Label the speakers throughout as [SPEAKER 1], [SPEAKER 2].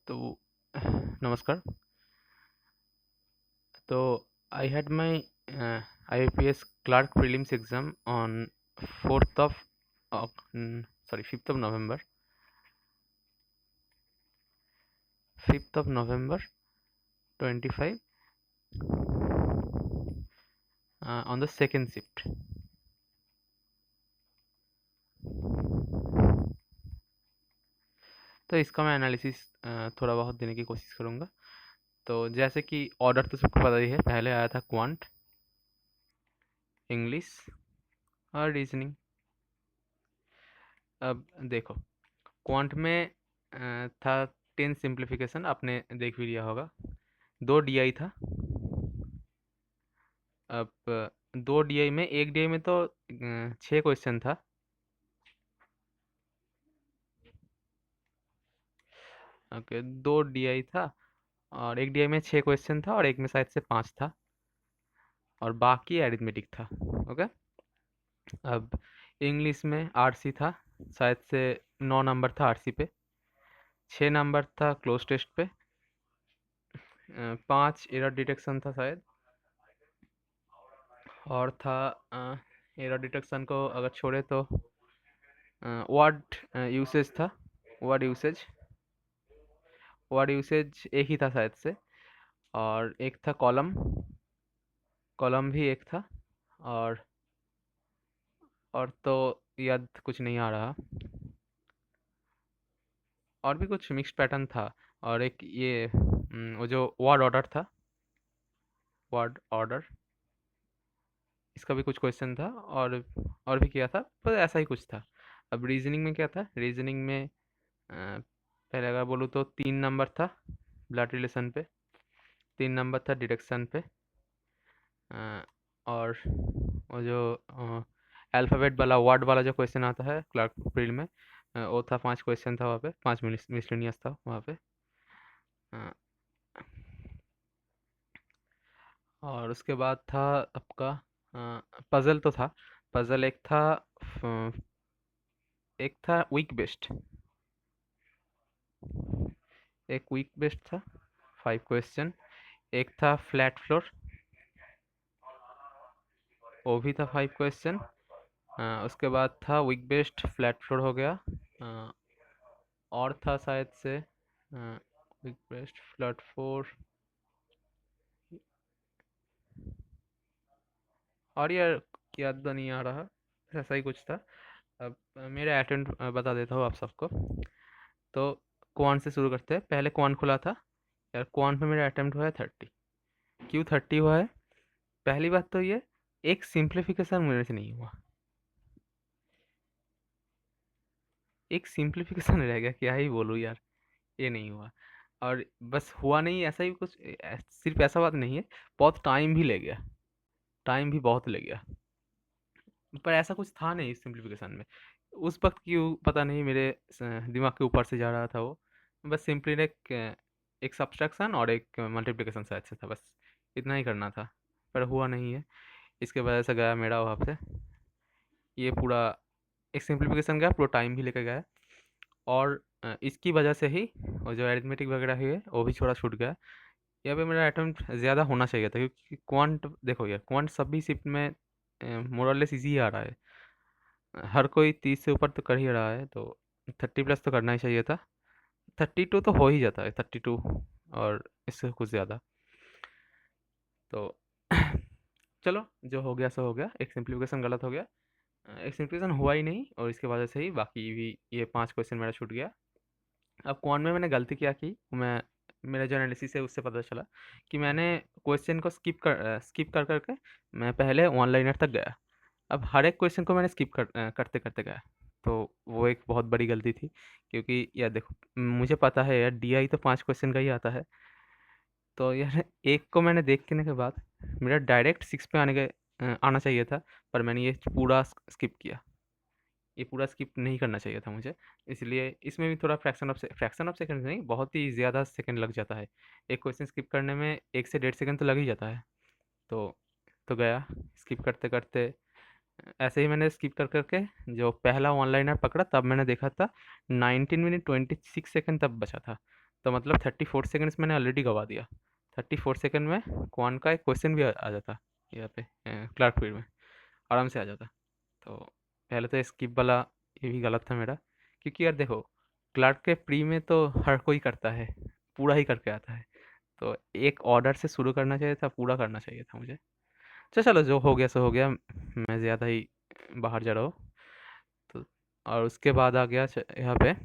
[SPEAKER 1] तो नमस्कार। तो I had my IPS clerk prelims exam on 4th of sorry 5th of November 5th of November 25 on the second shift। तो इसका मैं analysis थोड़ा बहुत देने की कोशिश करूँगा। तो जैसे कि ऑर्डर तो सबको पता ही है, पहले आया था क्वांट, इंग्लिश और रीजनिंग। अब देखो, क्वांट में था 10 सिंप्लीफिकेशन, आपने देख भी लिया होगा। 2 DI था। अब 2 DI में, एक DI में तो 6 क्वेश्चन था। ओके, 2 DI था और एक DI में 6 क्वेश्चन था और एक में शायद से 5 था और बाकी एरिथमेटिक था। ओके, अब इंग्लिश में RC था, शायद से 9 नंबर था RC पे, 6 नंबर था क्लोज टेस्ट पे, 5 एरर डिटेक्शन था शायद, और था एरर डिटेक्शन को अगर छोड़े तो वर्ड यूसेज था। वर्ड यूसेज एक ही था शायद से, और एक था कॉलम भी एक था, और तो याद कुछ नहीं आ रहा। और भी कुछ मिक्स पैटर्न था, और एक ये वो जो वर्ड ऑर्डर था, वर्ड ऑर्डर, इसका भी कुछ क्वेश्चन था, और भी किया था, पर ऐसा ही कुछ था। अब रीजनिंग में क्या था? रीजनिंग में पहले अगर बोलूँ तो 3 नंबर था ब्लड रिलेशन पे, 3 नंबर था डिडक्शन पे, और वो जो अल्फ़ाबेट वाला वर्ड वाला जो क्वेश्चन आता है क्लार्क फील्ड में, वो था 5 क्वेश्चन था वहाँ पे, 5 मिसलेनियस था वहाँ पे। और उसके बाद था आपका पज़ल तो था। पज़ल एक था वीक बेस्ड, एक वीक बेस्ड था 5 क्वेश्चन। एक था फ्लैट फ्लोर, वो भी था 5 क्वेश्चन। उसके बाद था वीक बेस्ड फ्लैट फ्लोर हो गया, और था शायद से वीक बेस्ड फ्लैट फ्लोर, और यार याद तो नहीं आ रहा, ऐसा ही कुछ था। अब मेरा अटेम्प्ट बता देता हूँ आप सबको। तो क्वांट से शुरू करते हैं। पहले क्वांट खुला था यार, क्वांट में मेरा अटेम्प्ट हुआ है 30। क्यों 30 हुआ है? पहली बात तो ये, एक सिंप्लीफिकेशन मेरे से नहीं हुआ, एक सिंप्लीफिकेशन रह गया, क्या ही बोलूँ यार, ये नहीं हुआ। और बस हुआ नहीं, ऐसा ही कुछ, सिर्फ ऐसा बात नहीं है, बहुत टाइम भी ले गया, टाइम भी बहुत ले गया। पर ऐसा कुछ था नहीं सिंप्लीफिकेशन में उस वक्त, क्यों पता नहीं, मेरे दिमाग के ऊपर से जा रहा था वो। बस सिंपली एक सब्ट्रैक्शन और एक मल्टीप्लिकेशन शायद से था, बस इतना ही करना था, पर हुआ नहीं है। इसके वजह से गया मेरा वहाँ पे ये पूरा, एक सिंप्लीफिकेशन गया, पूरा टाइम भी लेकर गया। और इसकी वजह से ही वो जो अरिथमेटिक वगैरह हुई है वो भी थोड़ा छूट गया। यहाँ पे मेरा अटेम्प्ट ज़्यादा होना चाहिए था, क्योंकि क्वांट देखो यार, क्वांट सभी शिफ्ट में मोरलेस इजी आ रहा है। हर कोई 30 से ऊपर तो कर ही रहा है, तो 30+ तो करना ही चाहिए था। 32 तो हो ही जाता है, 32 और इससे कुछ ज़्यादा। तो चलो, जो हो गया सो हो गया, एक सिंप्लीफिकेशन गलत हो गया, एक सिंप्लीफिकेशन हुआ ही नहीं, और इसके वजह से ही बाकी भी ये 5 क्वेश्चन मेरा छूट गया। अब कौन में मैंने गलती क्या की, मैं मेरा जो एनालिसिस है उससे पता चला कि मैंने क्वेश्चन को स्किप कर करके मैं पहले वन लाइनर तक गया। अब हर एक क्वेश्चन को मैंने करते करते गया, तो वो एक बहुत बड़ी गलती थी। क्योंकि यार देखो, मुझे पता है यार DI तो 5 क्वेश्चन का ही आता है, तो यार एक को मैंने देखने के बाद मेरा डायरेक्ट 6 पे आना चाहिए था, पर मैंने ये पूरा स्किप किया। ये पूरा स्किप नहीं करना चाहिए था मुझे, इसलिए इसमें भी थोड़ा फ्रैक्शन ऑफ सेकंड नहीं, बहुत ही ज़्यादा सेकंड लग जाता है। एक क्वेश्चन स्किप करने में 1 से 1.5 सेकंड तो लग ही जाता है। तो गया स्किप करते करते, ऐसे ही मैंने स्किप कर करके जो पहला वन लाइनर पकड़ा, तब मैंने देखा था 19 मिनट 26 सेकंड तब बचा था। तो मतलब 34 सेकंड्स मैंने ऑलरेडी गवा दिया। 34 सेकंड में क्वान का एक क्वेश्चन भी आ जाता यहाँ पे क्लार्क फील्ड में, आराम से आ जाता। तो पहले तो स्किप वाला ये भी गलत था मेरा, क्योंकि यार देखो क्लार्क के प्री में तो हर कोई करता है, पूरा ही करके आता है। तो एक ऑर्डर से शुरू करना चाहिए था, पूरा करना चाहिए था मुझे। तो चलो जो हो गया सो हो गया, मैं ज़्यादा ही बाहर जा रहा हूँ। तो और उसके बाद आ गया यहाँ पे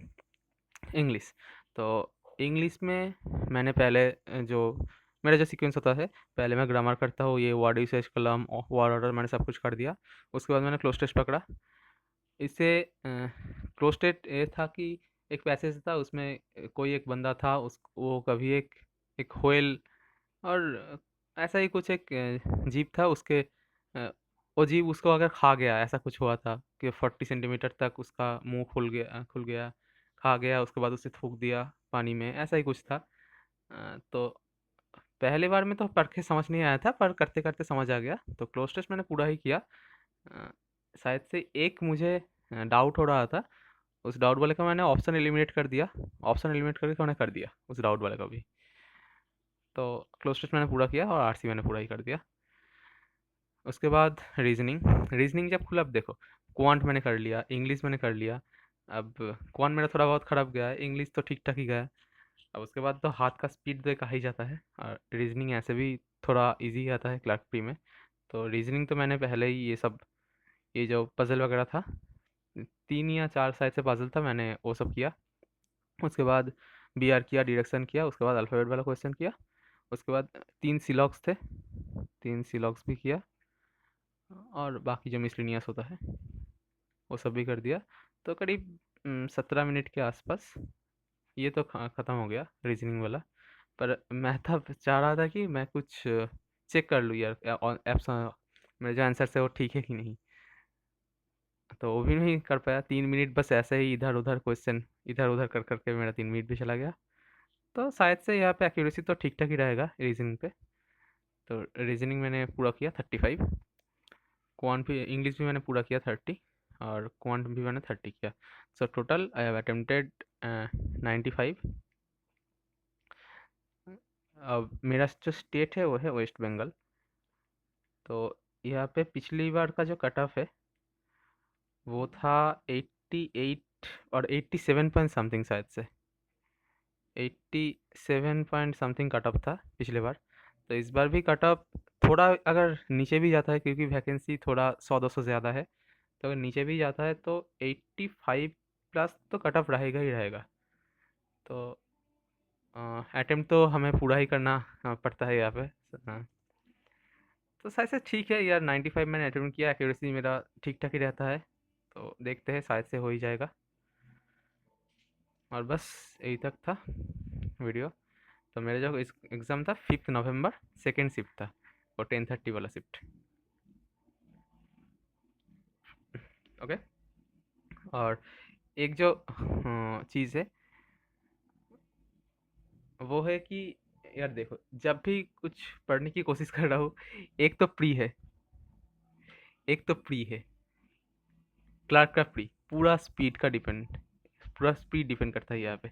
[SPEAKER 1] इंग्लिश। तो इंग्लिश में मैंने पहले जो मेरा जो सीक्वेंस होता है, पहले मैं ग्रामर करता हूँ, ये वर्ड यूसेज कलम वर्ड ऑर्डर मैंने सब कुछ कर दिया। उसके बाद मैंने क्लोज टेस्ट पकड़ा। इससे क्लोज टेस्ट ये था कि एक पैसेज था उसमें, कोई एक बंदा था, उस वो कभी एक एक व्हेल और ऐसा ही कुछ एक जीव था उसके, वो जीव उसको अगर खा गया, ऐसा कुछ हुआ था कि 40 सेंटीमीटर तक उसका मुंह खुल गया, खा गया, उसके बाद उसे थूक दिया पानी में, ऐसा ही कुछ था। तो पहली बार में तो पढ़ के समझ नहीं आया था, पर करते करते समझ आ गया, तो क्लोज टेस्ट मैंने पूरा ही किया। अ, शायद से एक मुझे डाउट हो रहा था, उस डाउट वाले का मैंने ऑप्शन एलिमिनेट कर दिया, ऑप्शन एलिमिनेट करके मैंने कर दिया उस डाउट वाले का भी। तो क्लोज टेस्ट मैंने पूरा किया और आरसी मैंने पूरा ही कर दिया। उसके बाद रीजनिंग, रीजनिंग जब खुला, अब देखो क्वांट मैंने कर लिया, इंग्लिश मैंने कर लिया। अब क्वांट मेरा थोड़ा बहुत खराब गया है, इंग्लिश तो ठीक ठाक ही गया है। अब उसके बाद तो हाथ का स्पीड तो कहा ही जाता है, और रीजनिंग ऐसे भी थोड़ा इजी आता है क्लार्क प्री में। तो रीजनिंग तो मैंने पहले ही ये सब, ये जो पजल वगैरह था, 3 या 4 शायद से पजल था, मैंने वो सब किया। उसके बाद बी आर किया, डिडक्शन किया, उसके बाद अल्फ़ाबेट वाला क्वेश्चन किया। उसके बाद 3 सिलॉक्स थे, 3 सिलॉक्स भी किया, और बाकी जो मिसलिनियस होता है वो सब भी कर दिया। तो करीब 17 मिनट के आसपास ये तो ख़त्म हो गया रीजनिंग वाला। पर मैं तब चाह रहा था कि मैं कुछ चेक कर लूँ यार, एप्स मेरे जो आंसर है वो ठीक है कि नहीं। तो वो भी नहीं कर पाया, 3 मिनट बस ऐसे ही इधर उधर क्वेश्चन इधर उधर कर करके मेरा 3 मिनट भी चला गया। तो शायद से यहाँ पे एक्यूरेसी तो ठीक ठाक ही रहेगा रीजनिंग पे। तो रीजनिंग मैंने पूरा किया 35, क्वांट भी, इंग्लिश भी मैंने पूरा किया 30, और क्वांट भी मैंने 30 किया। So total I have attempted 95। अब मेरा जो स्टेट है वो है वेस्ट बंगाल। तो यहाँ पे पिछली बार का जो कट ऑफ है वो था 88 और 87 पॉइंट समथिंग, शायद से 87 पॉइंट समथिंग कट ऑफ था पिछले बार। तो इस बार भी कट ऑफ थोड़ा अगर नीचे भी जाता है, क्योंकि वैकेंसी थोड़ा 100-200 ज़्यादा है, तो अगर नीचे भी जाता है तो 85 प्लस तो कट ऑफ रहेगा ही रहेगा। तो अटेम्प्ट तो हमें पूरा ही करना पड़ता है यहाँ पे। हाँ, तो शायद से ठीक है यार, 95 मैंने अटेम्प्ट किया, एक्यूरेसी मेरा ठीक ठाक ही रहता है। तो देखते हैं, शायद से हो ही जाएगा। और बस यही तक था वीडियो। तो मेरा जो एग्ज़ाम था 5 नवंबर, सेकेंड शिफ्ट था, और 10:30 वाला शिफ्ट। ओके। और एक जो चीज़ है वो है कि यार देखो, जब भी कुछ पढ़ने की कोशिश कर रहा हूँ, एक तो प्री है, एक तो प्री है, क्लार्क का प्री पूरा स्पीड का डिपेंड, पूरा स्पीड डिपेंड करता है यहाँ पे।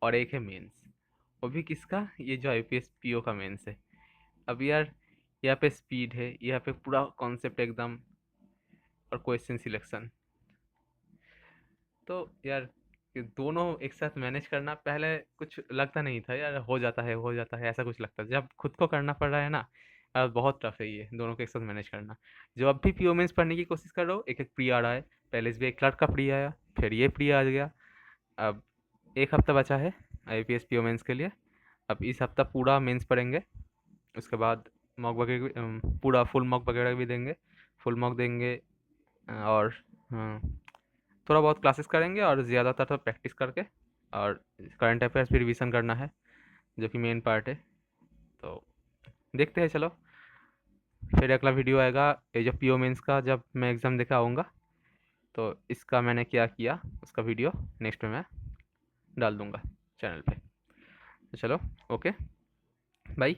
[SPEAKER 1] और एक है मेंस, वो भी किसका, ये जो आईपीएस पीओ का मेंस है। अब यार यहाँ पे स्पीड है, यहाँ पे पूरा कॉन्सेप्ट एकदम, और क्वेश्चन सिलेक्शन। तो यार ये दोनों एक साथ मैनेज करना पहले कुछ लगता नहीं था यार, हो जाता है हो जाता है, ऐसा कुछ लगता है। जब खुद को करना पड़ रहा है ना, बहुत टफ है ये दोनों को एक साथ मैनेज करना। जो अब भी पीओ मेंस पढ़ने की कोशिश कर रहा हूँ, एक एक प्री आ रहा है। पहले इस भी एक क्लर्क का प्री आया, फिर ये प्री आ गया। अब एक हफ्ता बचा है आईपीएस पीओ मेंस के लिए। अब इस हफ्ता पूरा मेंस पढ़ेंगे, उसके बाद मॉक वगैरह पूरा फुल मॉक वगैरह भी देंगे, फुल मॉक देंगे। और थोड़ा बहुत क्लासेस करेंगे, और ज़्यादातर तो प्रैक्टिस करके, और करंट अफेयर्स भी रिवीजन करना है, जो कि मेन पार्ट है। तो देखते हैं, चलो फिर अगला वीडियो आएगा ये जो पीओ मेंस का, जब मैं एग्ज़ाम देकर आऊँगा, तो इसका मैंने क्या किया उसका वीडियो नेक्स्ट में मैं डाल दूँगा चैनल पे। तो चलो, ओके, बाय।